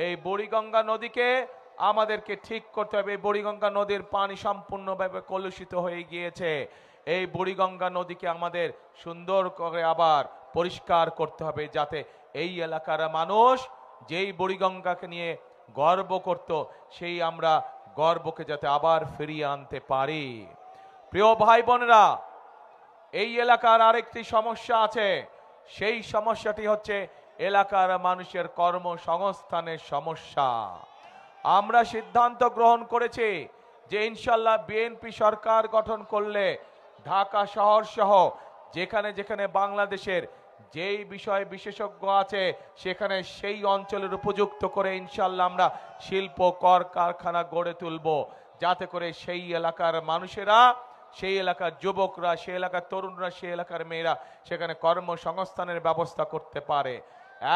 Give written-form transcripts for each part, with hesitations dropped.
এই বুড়িগঙ্গা নদীকে আমাদেরকে ঠিক করতে হবে। এই বুড়িগঙ্গা নদীর পানি সম্পূর্ণভাবে কলুষিত হয়ে গিয়েছে। এই বুড়িগঙ্গা নদীকে আমাদের সুন্দর করে আবার পরিষ্কার করতে হবে, যাতে এই এলাকার মানুষ যেই বুড়িগঙ্গাকে নিয়ে গর্ব করত, সেই আমরা গর্বকে যাতে আবার ফিরিয়ে আনতে পারি। প্রিয় ভাই বোনেরা, এই এলাকার আরেকটি সমস্যা আছে। সেই সমস্যাটি হচ্ছে এলাকার মানুষের কর্মসংস্থানের সমস্যা। আমরা সিদ্ধান্ত গ্রহণ করেছি যে ইনশাল্লাহ বিএনপি সরকার গঠন করলে ঢাকা শহর সহ যেখানে যেখানে বাংলাদেশের যেই বিষয়ে বিশেষজ্ঞ আছে সেখানে সেই অঞ্চলের উপযুক্ত করে ইনশাল্লাহ আমরা শিল্প কর কারখানা গড়ে তুলব, যাতে করে সেই এলাকার মানুষেরা, সেই এলাকার যুবকরা, সেই এলাকার তরুণরা, সেই এলাকার মেয়েরা সেখানে কর্মসংস্থানের ব্যবস্থা করতে পারে।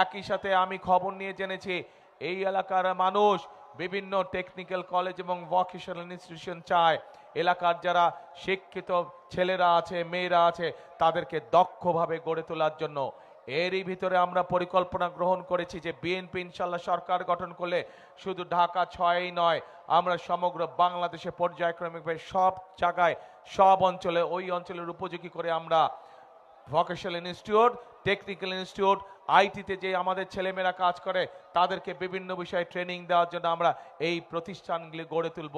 একই সাথে আমি খবর নিয়ে জেনেছি এই এলাকার মানুষ বিভিন্ন টেকনিক্যাল কলেজ এবং ভোকেশনাল ইনস্টিটিউশন চায় এলাকার যারা শিক্ষিত ছেলেরা আছে, মেয়েরা আছে, তাদেরকে দক্ষভাবে গড়ে তোলার জন্য। এরই ভিতরে আমরা পরিকল্পনা গ্রহণ করেছি যে বিএনপি ইনশাল্লাহ সরকার গঠন করলে শুধু ঢাকা 6ই নয়, আমরা সমগ্র বাংলাদেশে পর্যায়ক্রমিকভাবে সব জায়গায়, সব অঞ্চলে, ওই অঞ্চলের উপযোগী করে আমরা ভোকেশনাল ইনস্টিটিউট, টেকনিক্যাল ইনস্টিটিউট, আইটিতে যে আমাদের ছেলেমেয়েরা কাজ করে তাদেরকে বিভিন্ন বিষয়ে ট্রেনিং দেওয়ার জন্য আমরা এই প্রতিষ্ঠানগুলি গড়ে তুলব।